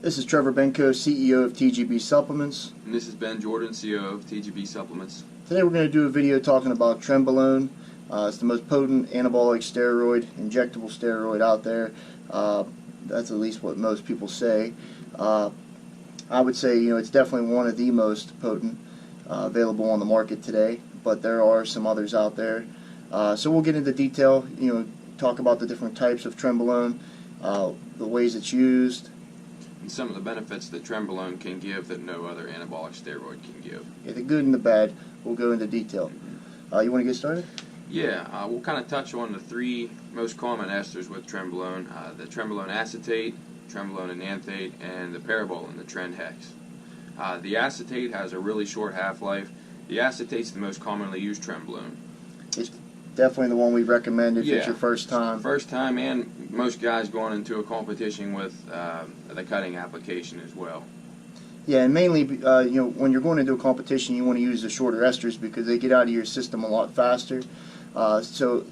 This is Trevor Benko, CEO of TGB Supplements. And this is Ben Jordan, CEO of TGB Supplements. Today we're going to do a video talking about Trenbolone. It's the most potent anabolic steroid, injectable steroid out there. That's at least what most people say. I would say, it's definitely one of the most potent available on the market today, but there are some others out there. So we'll get into detail, talk about the different types of Trenbolone, the ways it's used, and some of the benefits that Trenbolone can give that no other anabolic steroid can give. Yeah, the good and the bad. We'll go into detail. You want to get started? Yeah, we'll kind of touch on the three most common esters with Trenbolone, the Trenbolone acetate, Trenbolone enanthate, and the parabolane, the Tren-Hex. The acetate has a really short half-life. The acetate's the most commonly used Trenbolone. It's definitely the one we recommend if it's your first time. First time, and most guys going into a competition with the cutting application as well. Yeah, and mainly, when you're going into a competition, you want to use the shorter esters because they get out of your system a lot faster. So,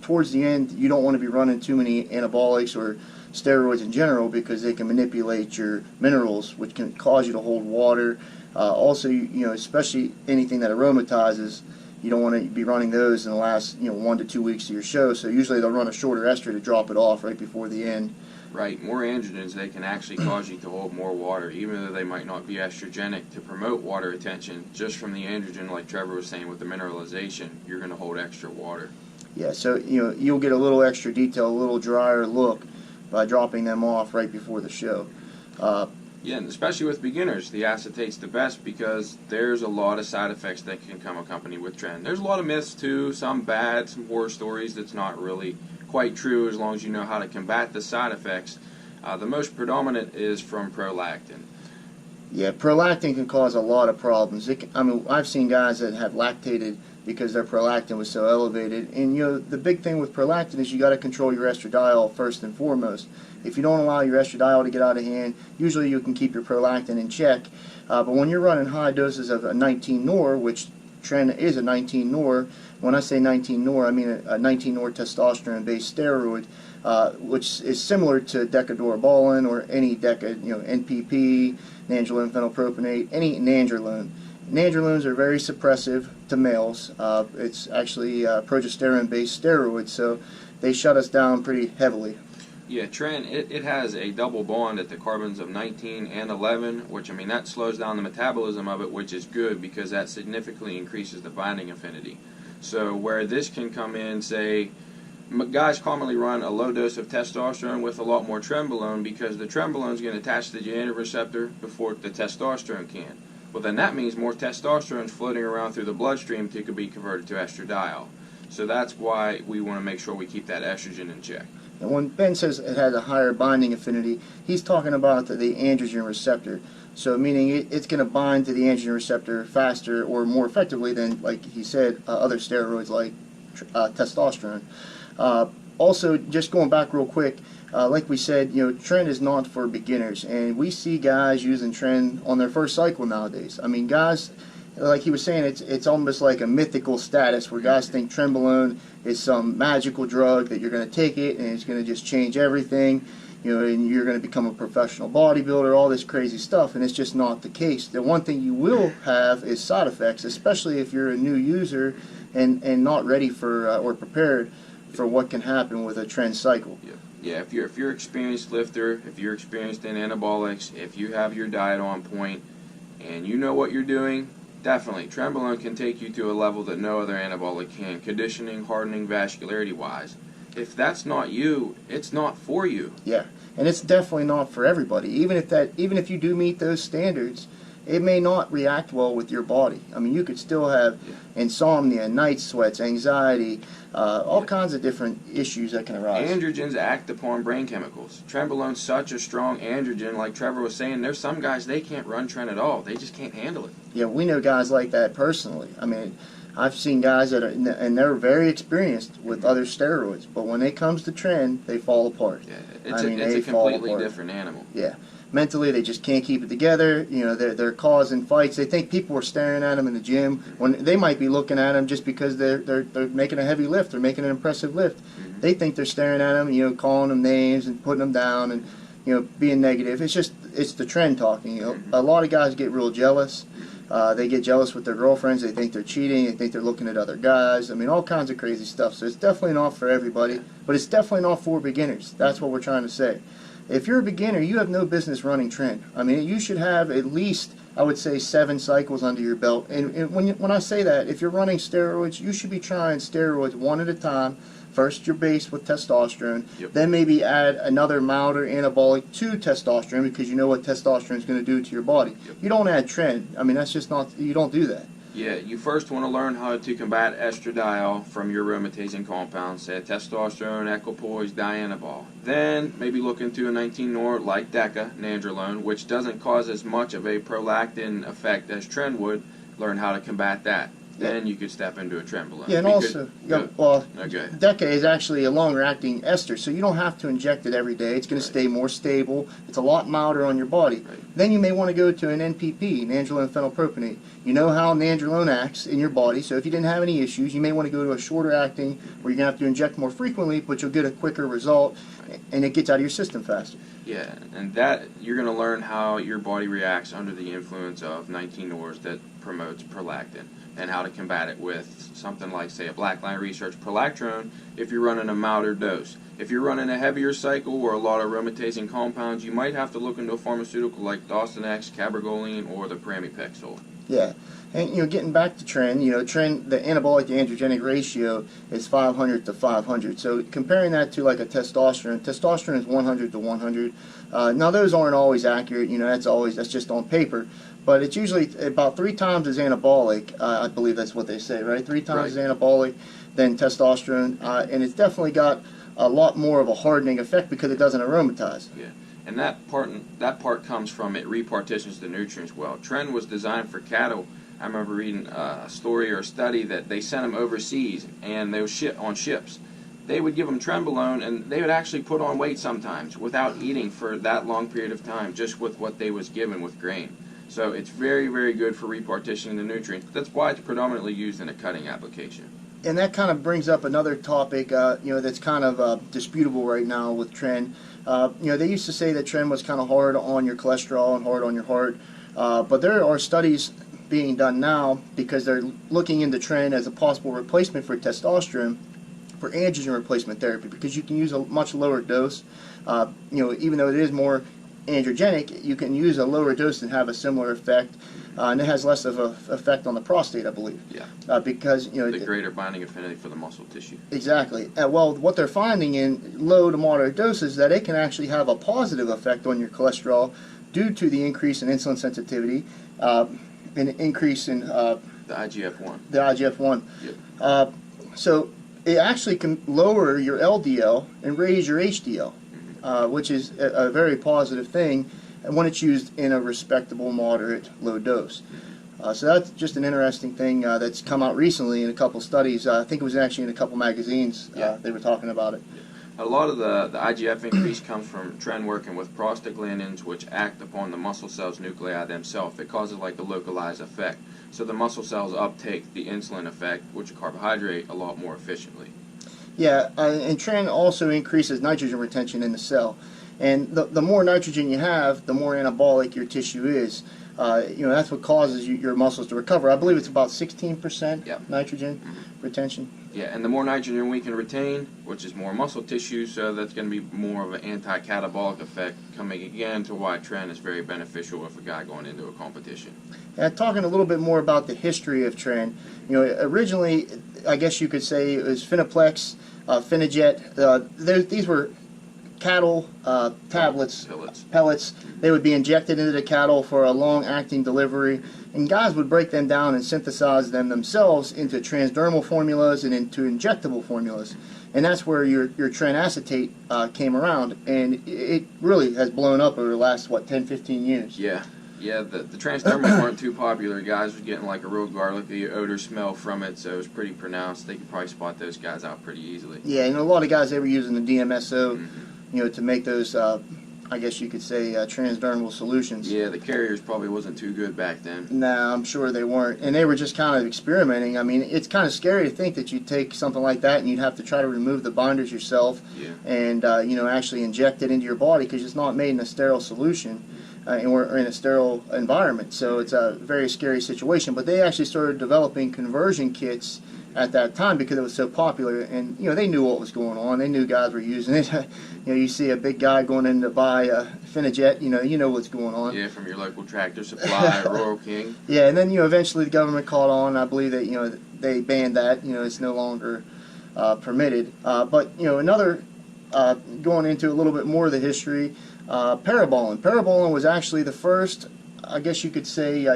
towards the end, you don't want to be running too many anabolics or steroids in general because they can manipulate your minerals, which can cause you to hold water. Also, especially anything that aromatizes, you don't want to be running those in the last 1 to 2 weeks of your show. So usually they'll run a shorter ester to drop it off right before the end. Right, more androgens, they can actually cause you to hold more water, even though they might not be estrogenic to promote water retention. Just from the androgen, like Trevor was saying with the mineralization, you're going to hold extra water. Yeah, so you'll get a little extra detail, a little drier look by dropping them off right before the show. Yeah, and especially with beginners, the acetate's the best because there's a lot of side effects that can come accompanied with Tren. There's a lot of myths too, some bad, some horror stories that's not really quite true as long as you know how to combat the side effects. The most predominant is from prolactin. Yeah, prolactin can cause a lot of problems. I've seen guys that have lactated because their prolactin was so elevated. And the big thing with prolactin is you got to control your estradiol first and foremost. If you don't allow your estradiol to get out of hand, usually you can keep your prolactin in check. But when you're running high doses of a 19-nor, which Tren is a 19-nor, when I say 19-nor, I mean a 19-nor testosterone-based steroid, which is similar to decadorobolin or any NPP, nandrolone phenylpropionate, any nandrolone. Nandrolones are very suppressive to males. It's actually a progesterone-based steroid, so they shut us down pretty heavily. Yeah, Tren, it has a double bond at the carbons of 19 and 11, which, that slows down the metabolism of it, which is good because that significantly increases the binding affinity. So where this can come in, say, guys commonly run a low dose of testosterone with a lot more Trenbolone because the Trenbolone is going to attach to the androgen receptor before the testosterone can. Well, then that means more testosterone is floating around through the bloodstream to be converted to estradiol. So that's why we want to make sure we keep that estrogen in check. And when Ben says it has a higher binding affinity, he's talking about the androgen receptor. So meaning it's going to bind to the androgen receptor faster or more effectively than, like he said, other steroids like testosterone. Also, just going back real quick, like we said, Tren is not for beginners, and we see guys using Tren on their first cycle nowadays. Guys, like he was saying, it's almost like a mythical status where guys think Trenbolone is some magical drug that you're going to take it and it's going to just change everything, and you're going to become a professional bodybuilder, all this crazy stuff, and it's just not the case. The one thing you will have is side effects, especially if you're a new user and not ready for or prepared for what can happen with a Tren cycle. Yeah, if you're an experienced lifter, if you're experienced in anabolics, if you have your diet on point, and you know what you're doing, definitely Trenbolone can take you to a level that no other anabolic can, conditioning, hardening, vascularity-wise. If that's not you, it's not for you. Yeah, and it's definitely not for everybody. Even if you do meet those standards, it may not react well with your body. You could still have insomnia, night sweats, anxiety, all kinds of different issues that can arise. Androgens act upon brain chemicals. Trenbolone's such a strong androgen, like Trevor was saying, there's some guys, they can't run Tren at all. They just can't handle it. Yeah, we know guys like that personally. I've seen guys that and they're very experienced with other steroids, but when it comes to Tren, they fall apart. Yeah, it's a completely different animal. Yeah. Mentally, they just can't keep it together. They're causing fights. They think people are staring at them in the gym when they might be looking at them just because they're making a heavy lift. They're making an impressive lift. They think they're staring at them, calling them names and putting them down. And being negative. It's the trend talking. A lot of guys get real jealous. They get jealous with their girlfriends. They think they're cheating. They think they're looking at other guys. I mean, all kinds of crazy stuff. So it's definitely not for everybody, but it's definitely not for beginners. That's what we're trying to say. If you're a beginner, you have no business running trend. I mean, you should have at least, I would say, 7 cycles under your belt. And when I say that, if you're running steroids, you should be trying steroids one at a time. First your base with testosterone, then maybe add another milder anabolic to testosterone because you know what testosterone is going to do to your body. You don't add trend. I mean, that's just not, you don't do that. Yeah, you first want to learn how to combat estradiol from your aromatase compounds, say testosterone, equipoise, dianabol. Then maybe look into a 19-nor like DECA, nandrolone, which doesn't cause as much of a prolactin effect as trend would. Learn how to combat that. Then you could step into a Trenbolone. Yeah, and DECA is actually a longer-acting ester, so you don't have to inject it every day. It's going to stay more stable. It's a lot milder on your body. Then you may want to go to an NPP, nandrolone phenylpropionate. You know how nandrolone acts in your body, so if you didn't have any issues, you may want to go to a shorter-acting where you're going to have to inject more frequently, but you'll get a quicker result, and it gets out of your system faster. Yeah, and that you're going to learn how your body reacts under the influence of 19-nors that promotes prolactin, and how to combat it with something like, say, a black line research prolactrone if you're running a milder dose. If you're running a heavier cycle or a lot of aromatase compounds, you might have to look into a pharmaceutical like Dostanex, cabergoline, or the pramipexole. Yeah, and getting back to trend, trend, the anabolic to androgenic ratio is 500 to 500. So comparing that to like a testosterone is 100 to 100. Now those aren't always accurate. That's just on paper. But it's usually about 3 times as anabolic. I believe that's what they say, right? 3 times as anabolic than testosterone, and it's definitely got a lot more of a hardening effect because it doesn't aromatize. Yeah, and that part comes from it repartitions the nutrients well. Tren was designed for cattle. I remember reading a story or a study that they sent them overseas, and they were on ships. They would give them Trenbolone, and they would actually put on weight sometimes without eating for that long period of time, just with what they was given with grain. So it's very, very good for repartitioning the nutrients. That's why it's predominantly used in a cutting application. And that kind of brings up another topic, that's kind of disputable right now with Tren. They used to say that Tren was kind of hard on your cholesterol and hard on your heart, but there are studies being done now because they're looking into Tren as a possible replacement for testosterone for androgen replacement therapy because you can use a much lower dose. Even though it is more androgenic, you can use a lower dose and have a similar effect, and it has less of an effect on the prostate, I believe. Yeah. Because the greater binding affinity for the muscle tissue. Exactly. Well, what they're finding in low to moderate doses is that it can actually have a positive effect on your cholesterol due to the increase in insulin sensitivity, and increase in the IGF-1. The IGF-1. Yep. So it actually can lower your LDL and raise your HDL. Which is a very positive thing when it's used in a respectable, moderate, low dose. So that's just an interesting thing that's come out recently in a couple studies. I think it was actually in a couple magazines they were talking about it. A lot of the IGF increase comes from Tren working with prostaglandins, which act upon the muscle cells' nuclei themselves. It causes like a localized effect. So the muscle cells uptake the insulin effect, which is carbohydrate, a lot more efficiently. Yeah, and Tren also increases nitrogen retention in the cell. And the more nitrogen you have, the more anabolic your tissue is. That's what causes your muscles to recover. I believe it's about 16% nitrogen retention. Yeah, and the more nitrogen we can retain, which is more muscle tissue, so that's going to be more of an anti-catabolic effect, coming again to why Tren is very beneficial with a guy going into a competition. And talking a little bit more about the history of Tren, originally, I guess you could say it was Finaplex, Finajet. These were cattle tablets, pellets. They would be injected into the cattle for a long-acting delivery, and guys would break them down and synthesize them themselves into transdermal formulas and into injectable formulas. And that's where your Tren acetate came around, and it really has blown up over the last, 10, 15 years. Yeah, the transdermals weren't too popular. Guys were getting like a real garlicky odor smell from it, so it was pretty pronounced. They could probably spot those guys out pretty easily. Yeah, and a lot of guys, they were using the DMSO, to make those I guess you could say, transdermal solutions. Yeah, the carriers probably wasn't too good back then. Nah, I'm sure they weren't. And they were just kind of experimenting. I mean, it's kind of scary to think that you'd take something like that and you'd have to try to remove the binders yourself and, actually inject it into your body because it's not made in a sterile solution or in a sterile environment. So it's a very scary situation. But they actually started developing conversion kits at that time because it was so popular, and they knew what was going on. They knew guys were using it. You see a big guy going in to buy a Finajet, you know what's going on. Yeah, from your local Tractor Supply, Royal King. Yeah, and then eventually the government caught on. I believe that they banned that. It's no longer permitted. But another going into a little bit more of the history, Parabolin. Parabolin was actually the first, I guess you could say,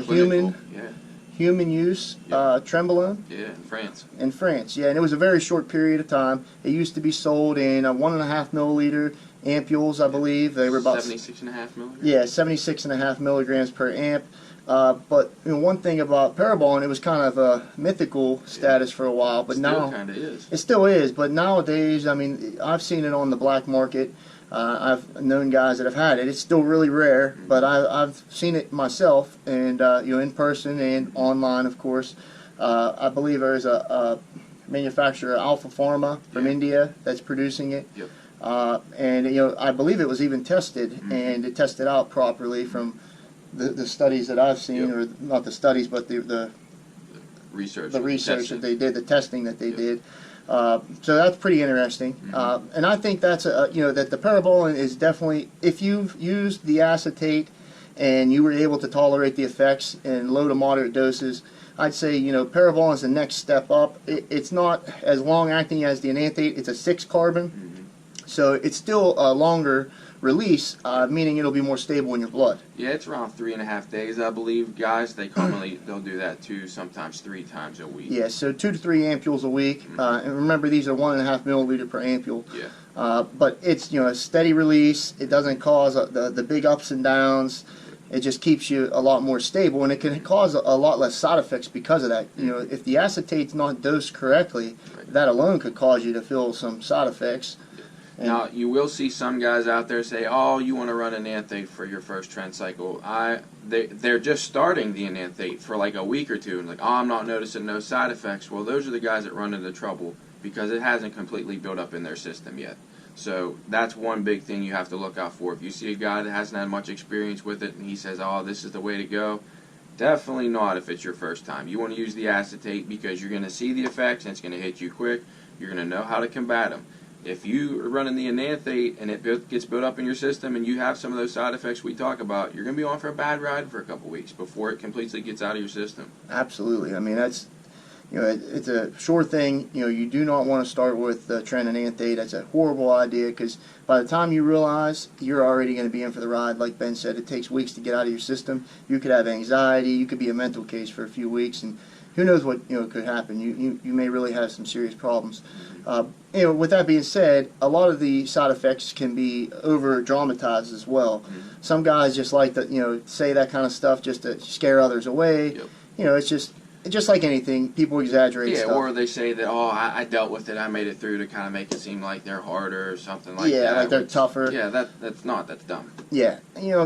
human use Trenbolone. Yeah, in France. In France, yeah, and it was a very short period of time. It used to be sold in 1.5 milliliter ampules, I believe. They were about 76.5 milligrams. Yeah, 76.5 milligrams per amp. But one thing about Parabolin, it was kind of a mythical status for a while, but now kind of is. It still is. But nowadays, I mean, I've seen it on the black market. I've known guys that have had it. It's still really rare, but I've seen it myself, and in person and online, of course. I believe there's a manufacturer, Alpha Pharma, from India, that's producing it. Yep. And I believe it was even tested, and it tested out properly from the studies that I've seen, or not the studies, but the research that they did, the testing that they did. So that's pretty interesting, and I think that's that the Parabolin is definitely, if you've used the acetate and you were able to tolerate the effects in low to moderate doses, I'd say Parabolin is the next step up. It's not as long acting as the enanthate. It's a 6 carbon, so it's still a longer release, meaning it'll be more stable in your blood. Yeah, it's around 3.5 days, I believe. Guys, they'll do that 2, sometimes 3 times a week. Yeah, so 2 to 3 ampules a week, and remember these are 1.5 milliliter per ampule. Yeah. But it's a steady release. It doesn't cause the big ups and downs. It just keeps you a lot more stable, and it can cause a lot less side effects because of that. If the acetate's not dosed correctly, that alone could cause you to feel some side effects. Now, you will see some guys out there say, oh, you want to run an enanthate for your first tren cycle. They're just starting the enanthate for like a week or two, and like, oh, I'm not noticing no side effects. Well, those are the guys that run into trouble because it hasn't completely built up in their system yet. So that's one big thing you have to look out for. If you see a guy that hasn't had much experience with it and he says, oh, this is the way to go, definitely not if it's your first time. You want to use the acetate because you're going to see the effects and it's going to hit you quick. You're going to know how to combat them. If you are running the enanthate and it gets built up in your system and you have some of those side effects we talk about, you're going to be on for a bad ride for a couple weeks before it completely gets out of your system. Absolutely. I mean, that's it's a sure thing. You do not want to start with tren and enanthate. That's a horrible idea because by the time you realize, you're already going to be in for the ride. Like Ben said, it takes weeks to get out of your system. You could have anxiety. You could be a mental case for a few weeks, and who knows what could happen. You may really have some serious problems. With that being said, a lot of the side effects can be over dramatized as well. Some guys just like to say that kind of stuff just to scare others away. It's just like anything, people exaggerate stuff. Or they say that, oh, I dealt with it, I made it through, to kind of make it seem like they're harder or something like that. Yeah, like they're tougher. Yeah, that's dumb. Yeah,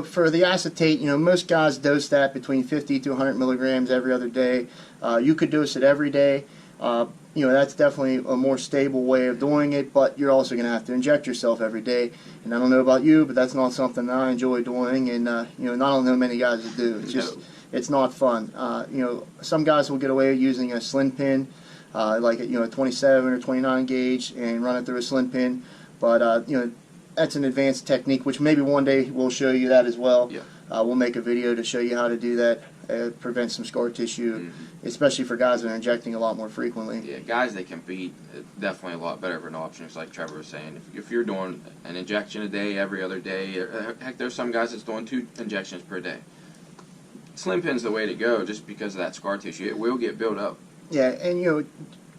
for the acetate, most guys dose that between 50 to 100 milligrams every other day. You could dose it every day. That's definitely a more stable way of doing it, but you're also going to have to inject yourself every day. And I don't know about you, but that's not something that I enjoy doing, and not know many guys that do. It's just, it's not fun. Some guys will get away with using a sling pin, like a 27 or 29 gauge, and run it through a sling pin. But that's an advanced technique, which maybe one day we'll show you that as well. Yeah. We'll make a video to show you how to do that. Prevent some scar tissue, especially for guys that are injecting a lot more frequently. Yeah, guys that compete, definitely a lot better of an option. It's like Trevor was saying. If you're doing an injection a day, every other day, heck, there's some guys that's doing 2 injections per day. Slim pin's the way to go just because of that scar tissue. It will get built up. Yeah, and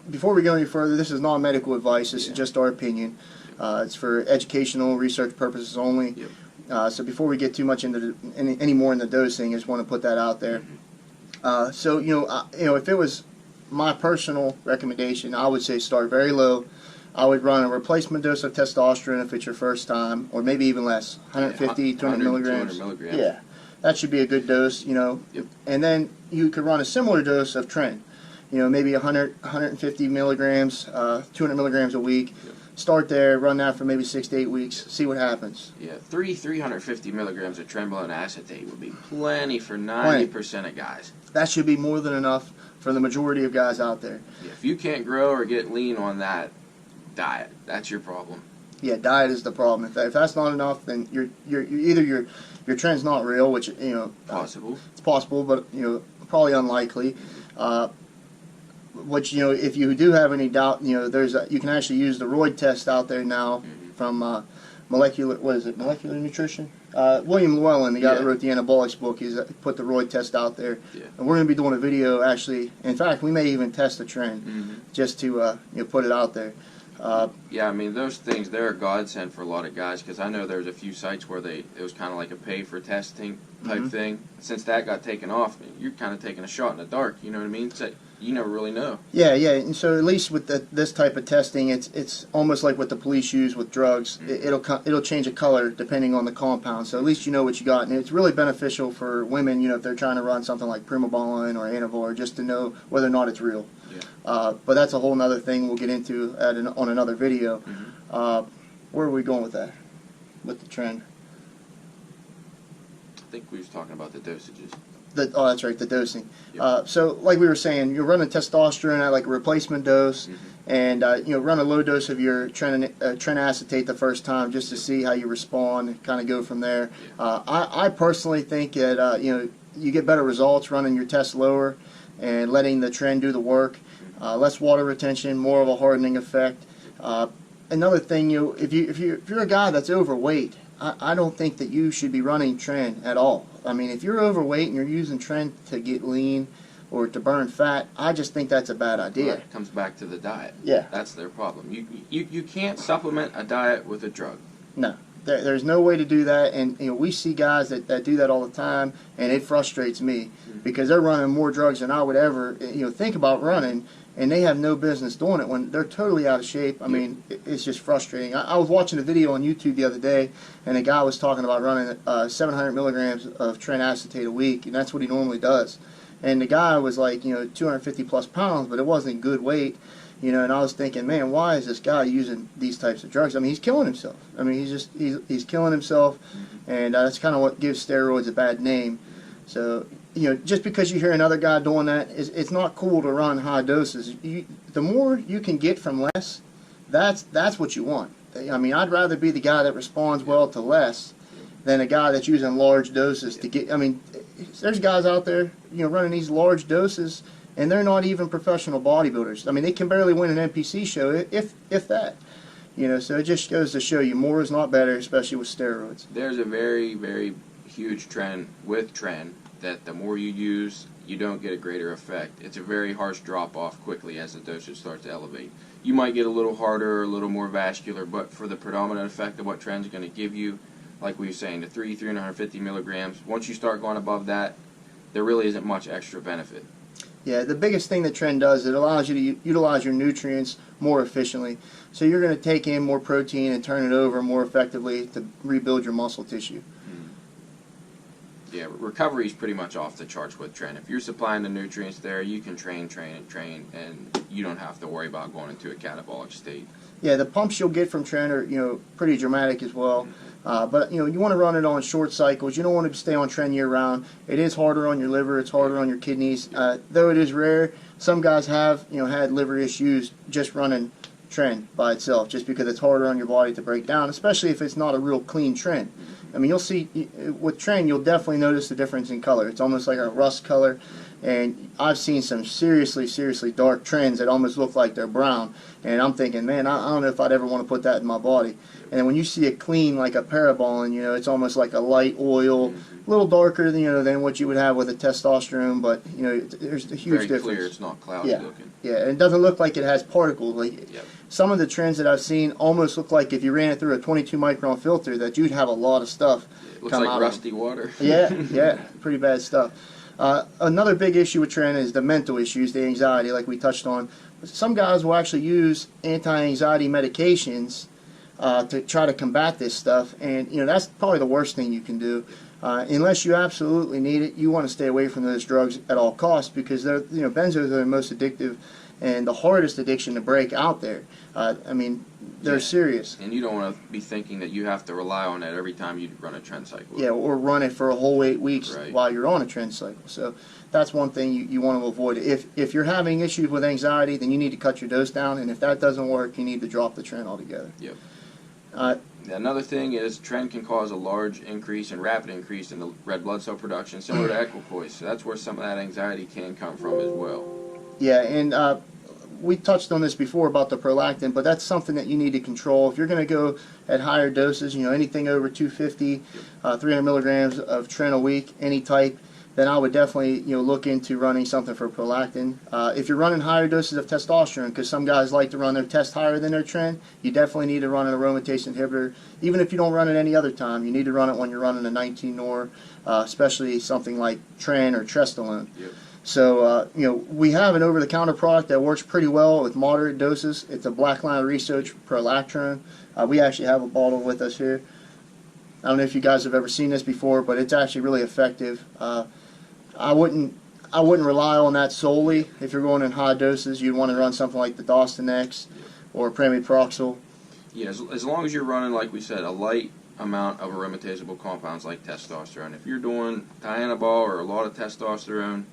before we go any further, this is not medical advice. This is just our opinion. It's for educational research purposes only. So before we get too much into any more in the dosing, I just want to put that out there. So if it was my personal recommendation, I would say start very low. I would run a replacement dose of testosterone if it's your first time, or maybe even less, 150, 200 milligrams. 200 milligrams. Yeah, that should be a good dose, you know. Yep. And then you could run a similar dose of Tren, you know, maybe 100, 150 milligrams, 200 milligrams a week. Yep. Start there, run that for maybe 6 to 8 weeks, see what happens. Yeah, 350 milligrams of Trenbolone acetate would be plenty for 90% of guys. That should be more than enough for the majority of guys out there. Yeah, if you can't grow or get lean on that diet, that's your problem. Yeah, diet is the problem. If that's not enough, then you're either your Tren's not real, which, you know, Possible. it's possible, but, you know, probably unlikely. Which, you know, if you do have any doubt, you know, you can actually use the Royd test out there now from Molecular Nutrition. William Llewellyn, the guy that wrote the Anabolics book, he's put the Royd test out there. Yeah. And we're going to be doing a video, actually. In fact, we may even test the Tren just to you know, put it out there. Yeah, I mean, those things, they're a godsend for a lot of guys, because I know there's a few sites where it was kind of like a pay-for-testing type thing. Since that got taken off, you're kind of taking a shot in the dark, you know what I mean? So you never really know. Yeah, and so at least with this type of testing, it's almost like what the police use with drugs. It'll change a color depending on the compound, so at least you know what you got. And it's really beneficial for women, you know, if they're trying to run something like Trenbolone or Anabolic, just to know whether or not it's real. Yeah. But that's a whole other thing we'll get into on another video. Where are we going with that? With the Tren? I think we was talking about the dosages. Oh, that's right, the dosing. Yep. So, like we were saying, you're running testosterone at like a replacement dose, and you know, run a low dose of your Tren acetate the first time just to see how you respond, and kind of go from there. I personally think that you know, you get better results running your test lower and letting the Tren do the work. Less water retention, more of a hardening effect. Another thing, if you're a guy that's overweight, I don't think that you should be running Tren at all. I mean, if you're overweight and you're using Tren to get lean or to burn fat, I just think that's a bad idea. Right. It comes back to the diet. Yeah. That's their problem. You can't supplement a diet with a drug. No. There's no way to do that, and you know, we see guys that do that all the time, and it frustrates me because they're running more drugs than I would ever, you know, think about running, and they have no business doing it when they're totally out of shape. I mean, it's just frustrating. I was watching a video on YouTube the other day, and a guy was talking about running 700 milligrams of Tren acetate a week, and that's what he normally does. And the guy was like, you know, 250 plus pounds, but it wasn't good weight. You know, and I was thinking, man, why is this guy using these types of drugs? I mean, he's killing himself. I mean, he's killing himself, and that's kind of what gives steroids a bad name. So, you know, just because you hear another guy doing that, it's not cool to run high doses. The more you can get from less, that's what you want. I mean, I'd rather be the guy that responds well to less than a guy that's using large doses to get. I mean, there's guys out there, you know, running these large doses, and they're not even professional bodybuilders. I mean, they can barely win an NPC show, if that. You know, so it just goes to show you more is not better, especially with steroids. There's a very, very huge trend with Tren that the more you use, you don't get a greater effect. It's a very harsh drop-off quickly as the dosage starts to elevate. You might get a little harder, a little more vascular, but for the predominant effect of what Tren's going to give you, like we were saying, the 350 milligrams, once you start going above that, there really isn't much extra benefit. Yeah, the biggest thing that Tren does, it allows you to utilize your nutrients more efficiently. So you're going to take in more protein and turn it over more effectively to rebuild your muscle tissue. Yeah, recovery is pretty much off the charts with Tren. If you're supplying the nutrients there, you can train, and you don't have to worry about going into a catabolic state. Yeah, the pumps you'll get from Tren are, you know, pretty dramatic as well. But, you know, you want to run it on short cycles. You don't want to stay on Tren year-round. It is harder on your liver. It's harder on your kidneys. Though it is rare, some guys have, you know, had liver issues just running Tren by itself, just because it's harder on your body to break down, especially if it's not a real clean Tren. I mean, you'll see, with Tren, you'll definitely notice the difference in color. It's almost like a rust color, and I've seen some seriously dark Trens that almost look like they're brown, and I'm thinking, man, I don't know if I'd ever want to put that in my body. And then when you see it clean like a Parabolin, you know, it's almost like a light oil, a little darker than, you know, than what you would have with a testosterone, but, you know, there's a huge difference. Very clear, it's not cloudy looking. Yeah, and it doesn't look like it has particles. Like, some of the Trens that I've seen almost look like if you ran it through a 22 micron filter that you'd have a lot of stuff It looks come like out rusty water. Yeah, pretty bad stuff. Another big issue with Tren is the mental issues, the anxiety, like we touched on. some guys will actually use anti-anxiety medications to try to combat this stuff, and that's probably the worst thing you can do. Unless you absolutely need it, you want to stay away from those drugs at all costs, because they're, benzos are the most addictive and the hardest addiction to break out there. I mean, they're serious. And you don't want to be thinking that you have to rely on that every time you run a trend cycle. Yeah, or run it for a whole 8 weeks Right. while you're on a trend cycle. So that's one thing you want to avoid. If you're having issues with anxiety, then you need to cut your dose down, and if that doesn't work, you need to drop the trend altogether. Yep. Uh, Another thing is trend can cause a large increase and rapid increase in the red blood cell production, similar to equipoise. So that's where some of that anxiety can come from as well. Yeah, and we touched on this before about the prolactin, but that's something that you need to control. If you're going to go at higher doses, anything over 250, 300 milligrams of tren a week, any type, then I would definitely look into running something for prolactin. If you're running higher doses of testosterone, because some guys like to run their test higher than their tren, you definitely need to run an aromatase inhibitor. Even if you don't run it any other time, you need to run it when you're running a 19 nor, especially something like tren or Trenbolone. Yep. So, we have an over-the-counter product that works pretty well with moderate doses. It's a Black Line Research Prolactrin. We actually have a bottle with us here. I don't know if you guys have ever seen this before, but it's actually really effective. I wouldn't rely on that solely. If you're going in high doses, you'd want to run something like the Dostan X or Pramiproxyl. Yeah, as long as you're running, like we said, a light amount of aromatizable compounds like testosterone. If you're doing dianabol or a lot of testosterone,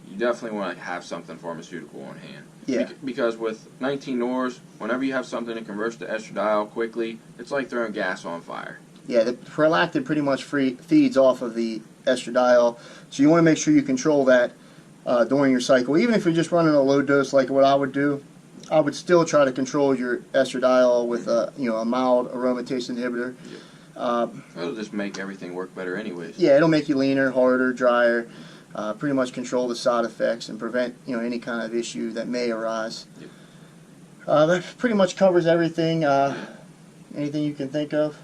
you definitely want to have something pharmaceutical on hand. Yeah. Because with 19 nors, whenever you have something that converts to estradiol quickly, it's like throwing gas on fire. Yeah, the prolactin pretty much feeds off of the estradiol, so you want to make sure you control that during your cycle. Even if you're just running a low dose like what I would do, I would still try to control your estradiol with a mild aromatase inhibitor. It'll just make everything work better anyways. Yeah, it'll make you leaner, harder, drier, pretty much control the side effects and prevent any kind of issue that may arise. Yep. That pretty much covers everything. Anything you can think of?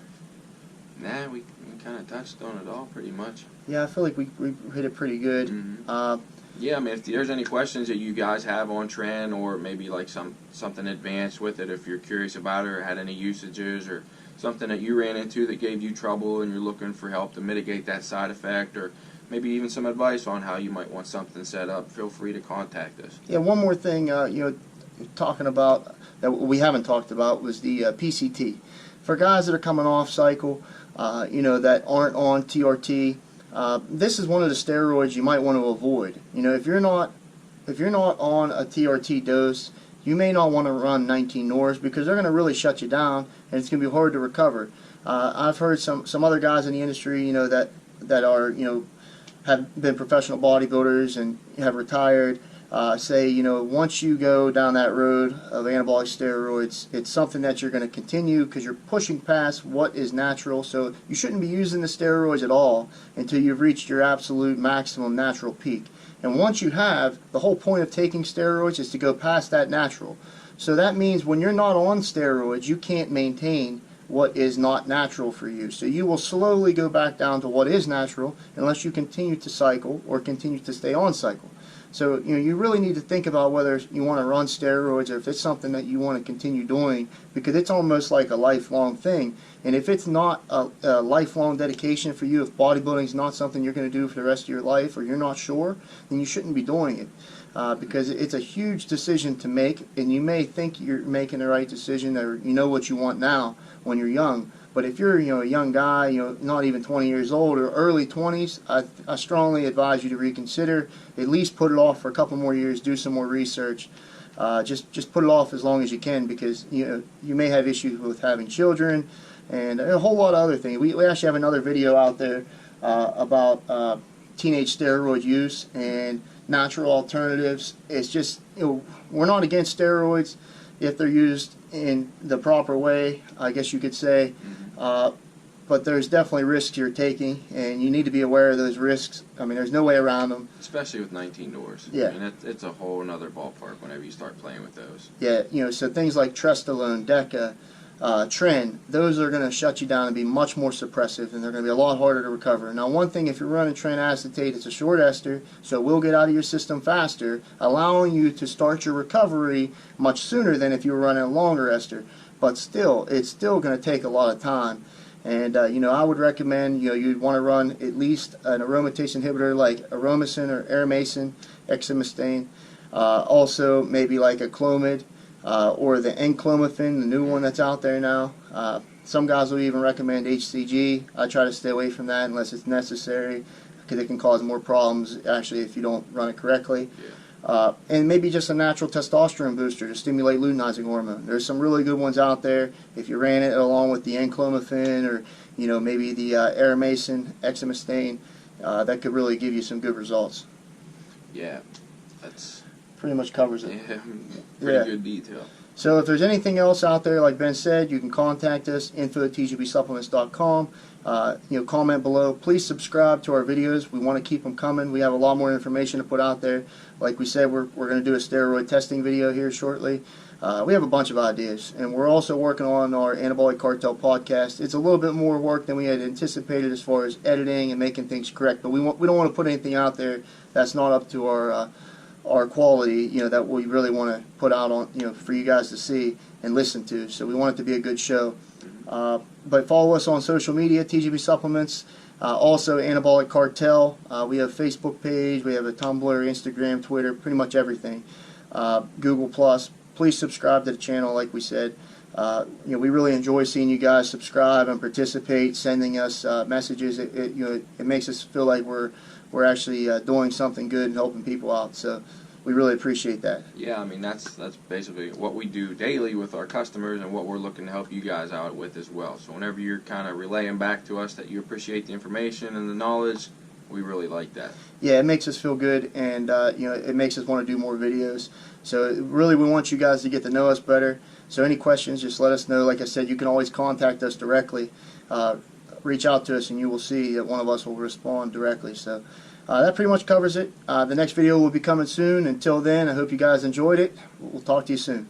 Nah, we kind of touched on it all pretty much. Yeah, I feel like we hit it pretty good. Mm-hmm. Yeah, I mean, if there's any questions that you guys have on tren, or maybe like something advanced with it, if you're curious about it or had any usages or something that you ran into that gave you trouble and you're looking for help to mitigate that side effect, or maybe even some advice on how you might want something set up, feel free to contact us. Yeah, one more thing, talking about that we haven't talked about was the PCT. For guys that are coming off cycle, that aren't on TRT, this is one of the steroids you might want to avoid. If you're not on a TRT dose, you may not want to run 19 nors, because they're going to really shut you down and it's going to be hard to recover. I've heard some other guys in the industry, that are have been professional bodybuilders and have retired, say, once you go down that road of anabolic steroids, it's something that you're going to continue because you're pushing past what is natural. So you shouldn't be using the steroids at all until you've reached your absolute maximum natural peak. And once you have, the whole point of taking steroids is to go past that natural. So that means when you're not on steroids, you can't maintain what is not natural for you. So you will slowly go back down to what is natural unless you continue to cycle or continue to stay on cycle. So you really need to think about whether you want to run steroids or if it's something that you want to continue doing, because it's almost like a lifelong thing. And if it's not a lifelong dedication for you, if bodybuilding is not something you're going to do for the rest of your life, or you're not sure, then you shouldn't be doing it. Because it's a huge decision to make, and you may think you're making the right decision, or you know what you want now when you're young. But if you're a young guy, not even 20 years old or early 20s, I strongly advise you to reconsider. At least put it off for a couple more years, do some more research. Just put it off as long as you can, because you may have issues with having children and a whole lot of other things. We actually have another video out there about teenage steroid use and natural alternatives. It's just, we're not against steroids if they're used in the proper way, I guess you could say. But there's definitely risks you're taking, and you need to be aware of those risks. I mean, there's no way around them. Especially with 19 nors. Yeah. I mean, it's a whole other ballpark whenever you start playing with those. Yeah, so things like Trenbolone, Deca, Tren, those are going to shut you down and be much more suppressive, and they're going to be a lot harder to recover. Now, one thing, if you're running Tren acetate, it's a short ester, so it will get out of your system faster, allowing you to start your recovery much sooner than if you were running a longer ester. But still, it's still going to take a lot of time. And I would recommend you'd want to run at least an aromatase inhibitor like aromacin or aramacin, exemestane. Also, maybe like a Clomid. Or the enclomiphene, the new one that's out there now. Some guys will even recommend HCG. I try to stay away from that unless it's necessary, because it can cause more problems actually if you don't run it correctly. And maybe just a natural testosterone booster to stimulate luteinizing hormone. There's some really good ones out there. If you ran it along with the enclomiphene or maybe the aramacin, exemestane, that could really give you some good results. Yeah, that's pretty much covers it. Yeah, pretty good detail. So if there's anything else out there, like Ben said, you can contact us, info@tgbsupplements.com. Comment below. Please subscribe to our videos. We want to keep them coming. We have a lot more information to put out there. Like we said, we're going to do a steroid testing video here shortly. We have a bunch of ideas, and we're also working on our Anabolic Cartel podcast. It's a little bit more work than we had anticipated as far as editing and making things correct, but we don't want to put anything out there that's not up to our quality, that we really want to put out on, for you guys to see and listen to. So we want it to be a good show. But follow us on social media, TGB Supplements. Also, Anabolic Cartel. We have a Facebook page. We have a Tumblr, Instagram, Twitter, pretty much everything. Google Plus. Please subscribe to the channel, like we said. We really enjoy seeing you guys subscribe and participate, sending us messages. It makes us feel like we're actually doing something good and helping people out. So we really appreciate that. Yeah, I mean that's basically what we do daily with our customers and what we're looking to help you guys out with as well. So whenever you're kind of relaying back to us that you appreciate the information and the knowledge, we really like that. Yeah, it makes us feel good, and it makes us want to do more videos. So really, we want you guys to get to know us better. So any questions, just let us know. Like I said, you can always contact us directly. Reach out to us, and you will see that one of us will respond directly. So that pretty much covers it. The next video will be coming soon. Until then, I hope you guys enjoyed it. We'll talk to you soon.